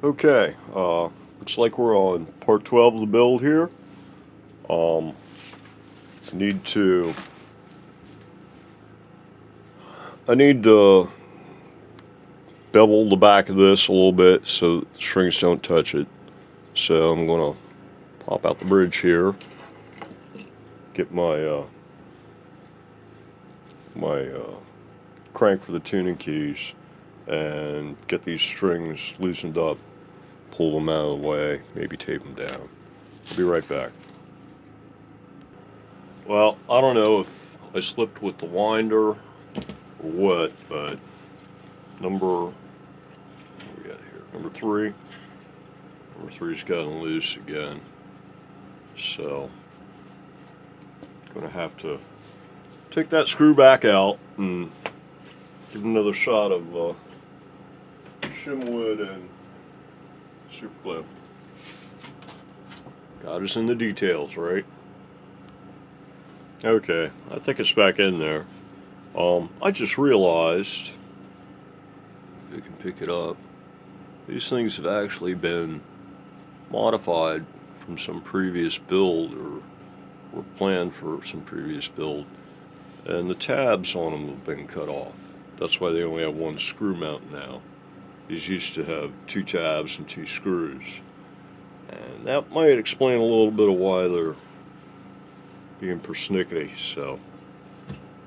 Okay, looks like we're on part 12 of the build here. I need to bevel the back of this a little bit so the strings don't touch it. So I'm gonna pop out the bridge here, get my crank for the tuning keys, and get these strings loosened up, pull them out of the way, maybe tape them down. I'll be right back. Well, I don't know if I slipped with the winder or what, but what we got here? Number three's gotten loose again. So, gonna have to take that screw back out and give it another shot of shimwood and super glue. God is in the details, right? Okay, I think it's back in there. I just realized, if you can pick it up, these things have actually been modified from some previous build or were planned for some previous build, and the tabs on them have been cut off. That's why they only have one screw mount now. These used to have two tabs and two screws, and that might explain a little bit of why they're being persnickety. So,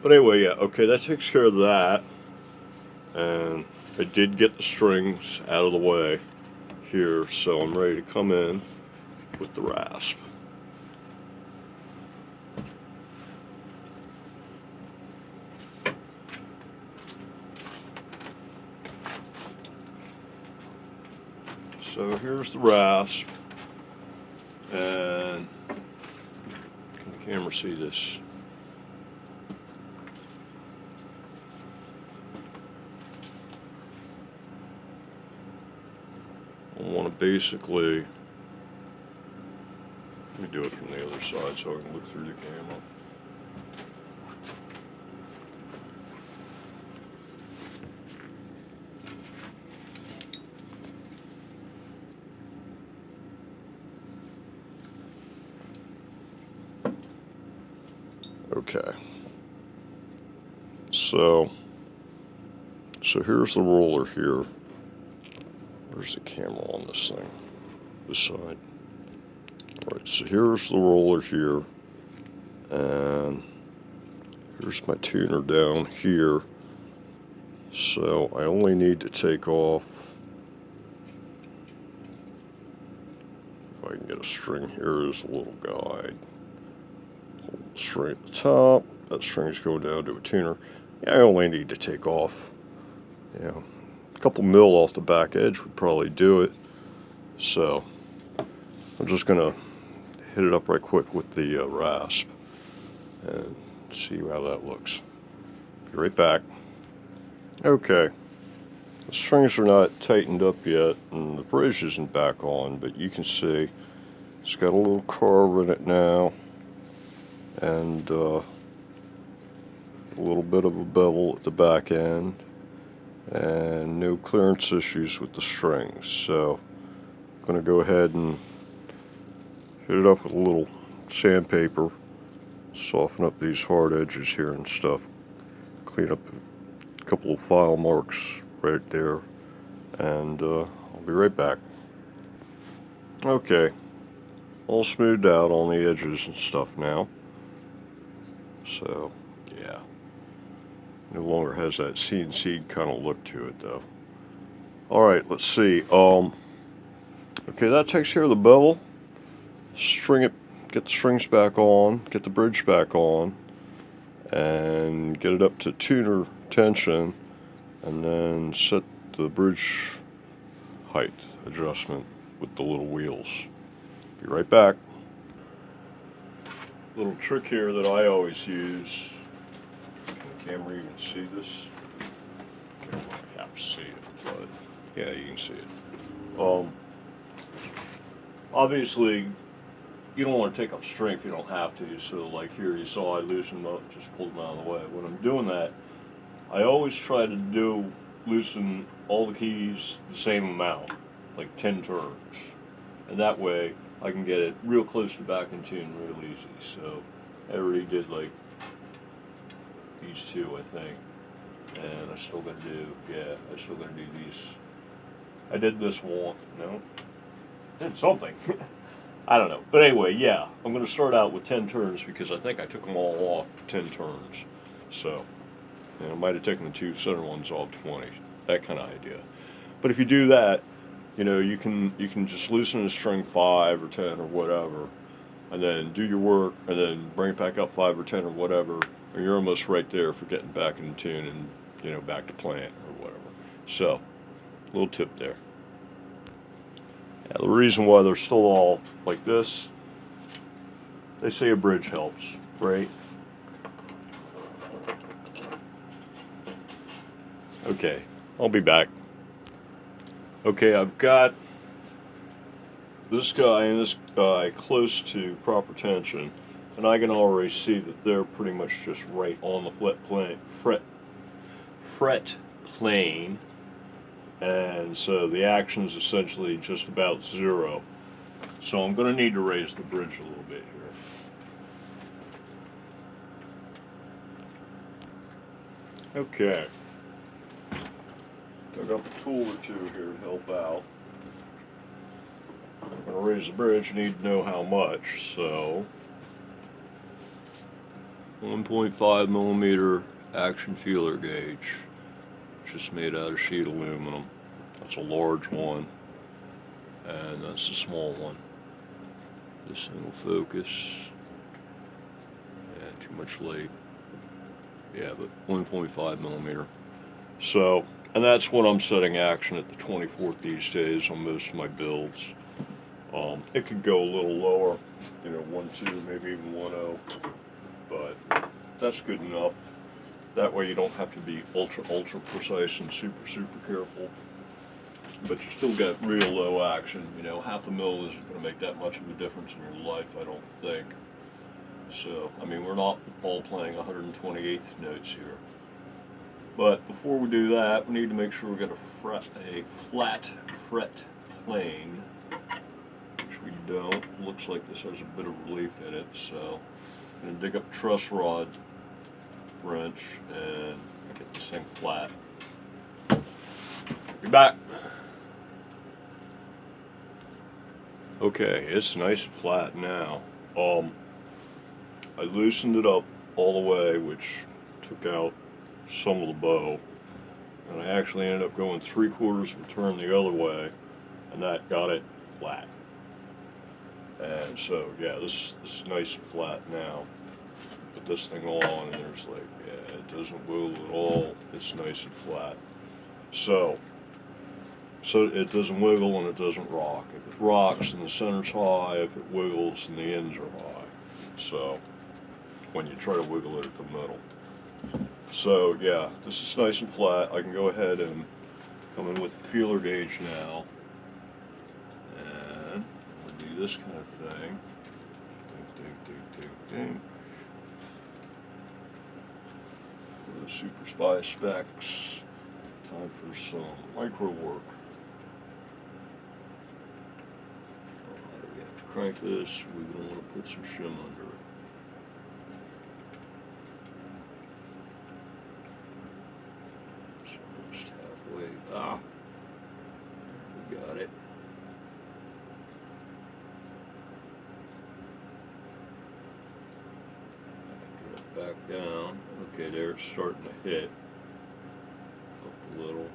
but anyway, yeah, okay, that takes care of that. And I did get the strings out of the way here, so I'm ready to come in with the rasp. So here's the rasp, and can the camera see this? I want to basically, let me do it from the other side so I can look through the camera. Okay. So here's the roller here. Where's the camera on this thing? This side. Alright, so here's the roller here, and here's my tuner down here. So I only need to take off, if I can get a string here as a little guide. Hold the string at the top, that string's going down to a tuner. Yeah, I only need to take off, a couple mil off the back edge would probably do it. So I'm just gonna hit it up right quick with the rasp and see how that looks. Be right back. Okay, the strings are not tightened up yet and the bridge isn't back on, but you can see it's got a little carve in it now, and a little bit of a bevel at the back end, and no clearance issues with the strings. So I'm going to go ahead and hit it up with a little sandpaper, soften up these hard edges here and stuff, clean up a couple of file marks right there, and I'll be right back. Okay, all smoothed out on the edges and stuff now. So yeah, no longer has that CNC kind of look to it though. Alright, let's see. Okay, that takes care of the bevel. String it, get the strings back on, get the bridge back on, and get it up to tuner tension, and then set the bridge height adjustment with the little wheels. Be right back. Little trick here that I always use. Can the camera even see this? You have to see it, but yeah, you can see it. Obviously, you don't want to take off string if you don't have to. So, like here, you saw I loosened them up, just pulled them out of the way. When I'm doing that, I always try to loosen all the keys the same amount. like 10 turns. And that way I can get it real close to back in tune real easy. So I already did like these two, I think. And I still gotta do, I still gotta do these. I did this one, no, did something. I don't know. But anyway, yeah, I'm gonna start out with 10 turns because I think I took them all off 10 turns. So, and I might have taken the two center ones off 20, that kind of idea. But if you do that, you know, you can just loosen the string 5 or 10 or whatever, and then do your work, and then bring it back up 5 or 10 or whatever, and you're almost right there for getting back in tune and, you know, back to plant or whatever. So, little tip there. Yeah, the reason why they're still all like this, they say a bridge helps, right? Okay, I'll be back. Okay, I've got this guy and this guy close to proper tension, and I can already see that they're pretty much just right on the fret plane, and so the action is essentially just about 0. So I'm going to need to raise the bridge a little bit here. Okay. Dug up a tool or two here to help out. I'm going to raise the bridge. You need to know how much. So 1.5 millimeter action feeler gauge, just made out of sheet aluminum. That's a large one, and that's a small one. This thing will focus. Yeah, too much light. Yeah, but 1.5 millimeter. So, and that's what I'm setting action at the 24th these days on most of my builds. It could go a little lower, you know, 1.2, maybe even 1.0, but that's good enough. That way you don't have to be ultra precise and super careful, but you still get real low action. You know, half a mil isn't going to make that much of a difference in your life, I don't think. So, I mean, we're not all playing 128th notes here. But before we do that, we need to make sure we get a flat fret plane, which we don't. Looks like this has a bit of relief in it, so I'm going to dig up a truss rod wrench and get this thing flat. Be back. Okay, it's nice and flat now. I loosened it up all the way, which took out some of the bow, and I actually ended up going 3/4 of a turn the other way, and that got it flat. And so, yeah, this is nice and flat now. Put this thing on, and there's like, yeah, it doesn't wiggle at all. It's nice and flat. So it doesn't wiggle and it doesn't rock. If it rocks, then the center's high. If it wiggles, then the ends are high. So when you try to wiggle it at the middle. So yeah, this is nice and flat. I can go ahead and come in with the feeler gauge now, and we'll do this kind of thing. Ding. For the Super Spy specs, time for some micro work. We have to crank this. We're going to want to put some shim under it. So just halfway. We got it. Get it back down. Okay, there it's starting to hit. Up a little.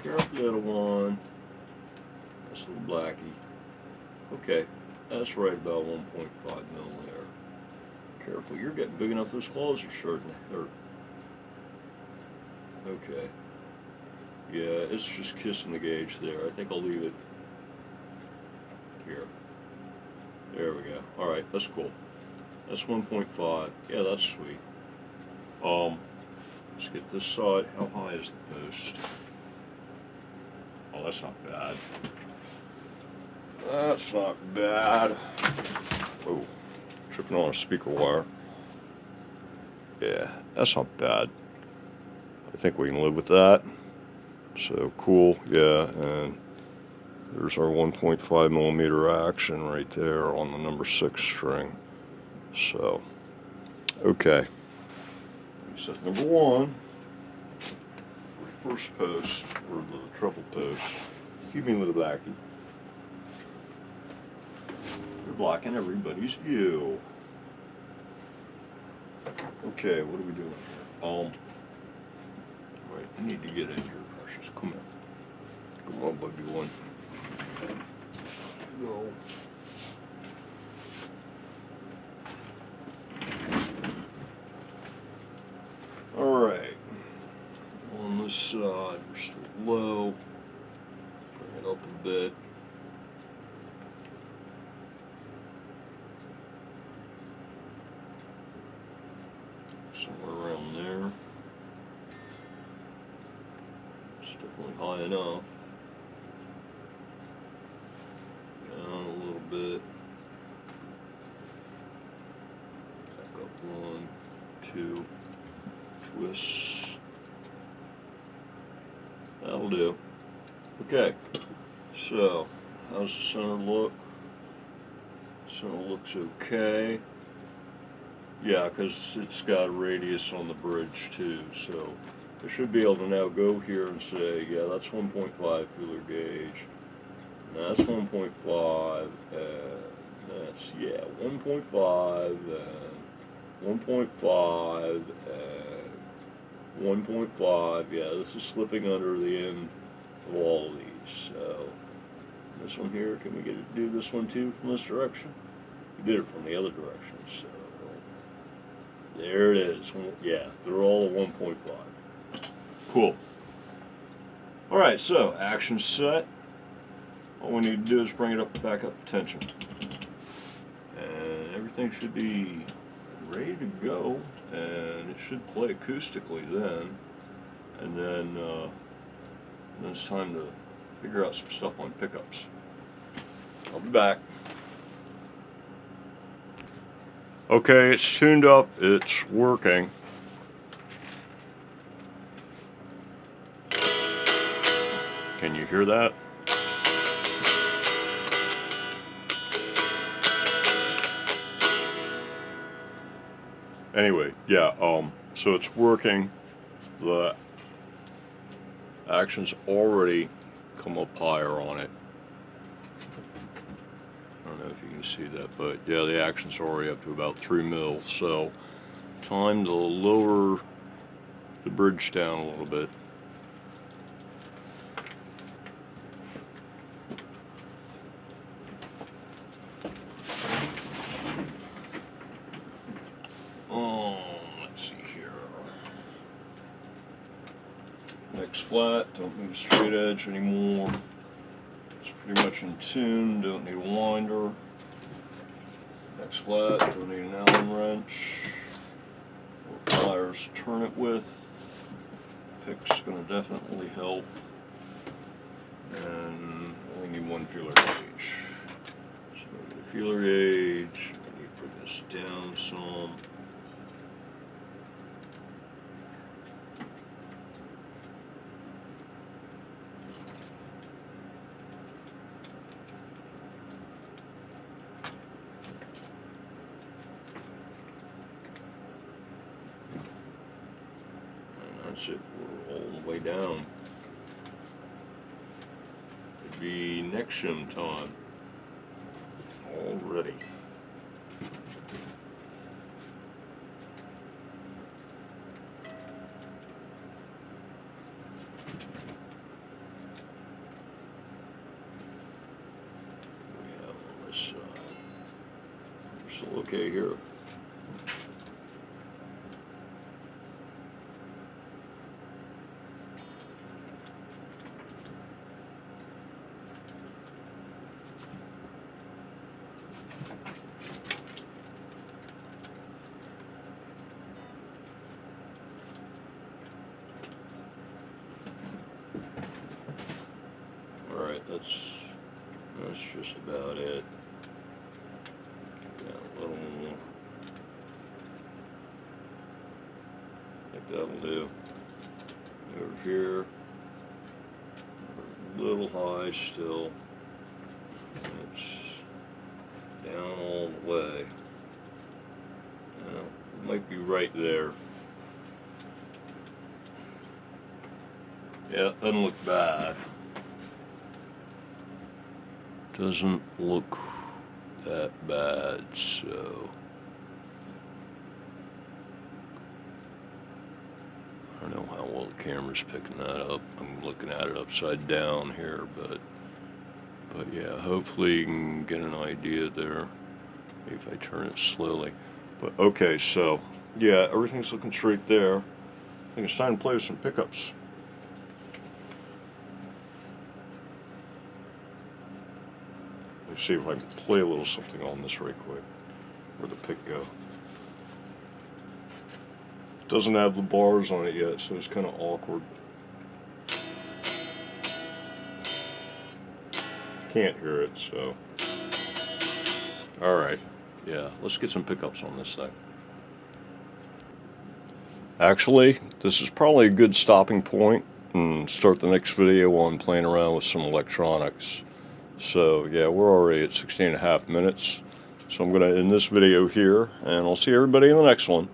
Careful, the other one. That's a little blackie. Okay, that's right about 1.5 mil there. Careful, you're getting big enough. Those claws are starting to hurt. Okay. Yeah, it's just kissing the gauge there. I think I'll leave it here. There we go. Alright, that's cool. That's 1.5. Yeah, that's sweet. Let's get this side. How high is the post? Oh, that's not bad. That's not bad. Oh, tripping on a speaker wire. Yeah, that's not bad. I think we can live with that. So cool, yeah, and there's our 1.5 millimeter action right there on the number 6 string. So, okay. Set number 1, first post, or the treble post, cumulative blackie. We're blocking everybody's view. Okay, what are we doing here? Right, I need to get in here, precious. Come on. Come on, baby one. Go. Alright. On this side, we're still low. Bring it up a bit. Somewhere around there. It's definitely high enough. Down a little bit. Back up 1, 2. Twists. That'll do. Okay. So, how's the center look? Center looks okay. Yeah, because it's got a radius on the bridge too, so I should be able to now go here and say, yeah, that's 1.5 feeler gauge. And that's 1.5, and that's, yeah, 1.5, and 1.5, and 1.5. Yeah, this is slipping under the end of all of these. So, this one here, can we get it to do this one too from this direction? We did it from the other direction, so. There it is. Yeah, they're all at 1.5. Cool. Alright, so action set. All we need to do is bring it up, back up to tension. And everything should be ready to go. And it should play acoustically then. And then it's time to figure out some stuff on pickups. I'll be back. Okay, it's tuned up, it's working. Can you hear that? Anyway, yeah, so it's working. The action's already come up higher on it. I don't know if you can see that, but yeah, the action's already up to about 3 mil, so time to lower the bridge down a little bit. Let's see here. Next flat, don't need a straight edge anymore. It's pretty much in tune, don't need a winder. Next flat, don't need an Allen wrench. Or pliers to turn it with. Pick's going to definitely help. And only need 1 feeler gauge. So I'm going to get a feeler gauge. I need to bring this down some. That's it, we're all the way down. It'd be next shim time already. We have on this side. We're still okay here. Alright, that's just about it. Yeah, a little more. I think that'll do. Over here. little high still. It's down all the way. It might be right there. Yeah, it doesn't look bad. Doesn't look that bad, so I don't know how well the camera's picking that up. I'm looking at it upside down here, but yeah, hopefully you can get an idea there. Maybe if I turn it slowly. But okay, so yeah, everything's looking straight there. I think it's time to play with some pickups. Let's see if I can play a little something on this right quick. Where'd the pick go? It doesn't have the bars on it yet, so it's kind of awkward. Can't hear it, so. Alright, yeah, let's get some pickups on this thing. Actually, this is probably a good stopping point and start the next video on playing around with some electronics. So yeah, we're already at 16.5 minutes. So I'm going to end this video here, and I'll see everybody in the next one.